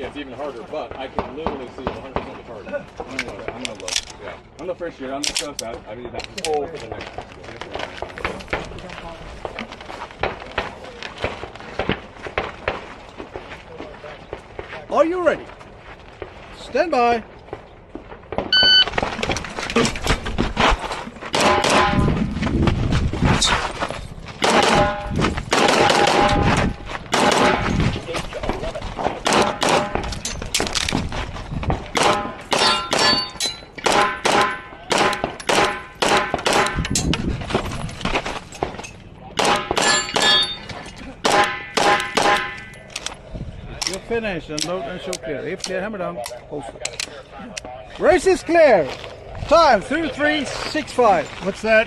gets even harder, but I can literally see 100% the target. I'm gonna look. Yeah. I'm the first year. I'm the close out. I mean that. Oh, for the next. Are you ready? Stand by. You're finished and load and show clear. If clear, hammer down. Post it. Race is clear. Time 3365. What's that?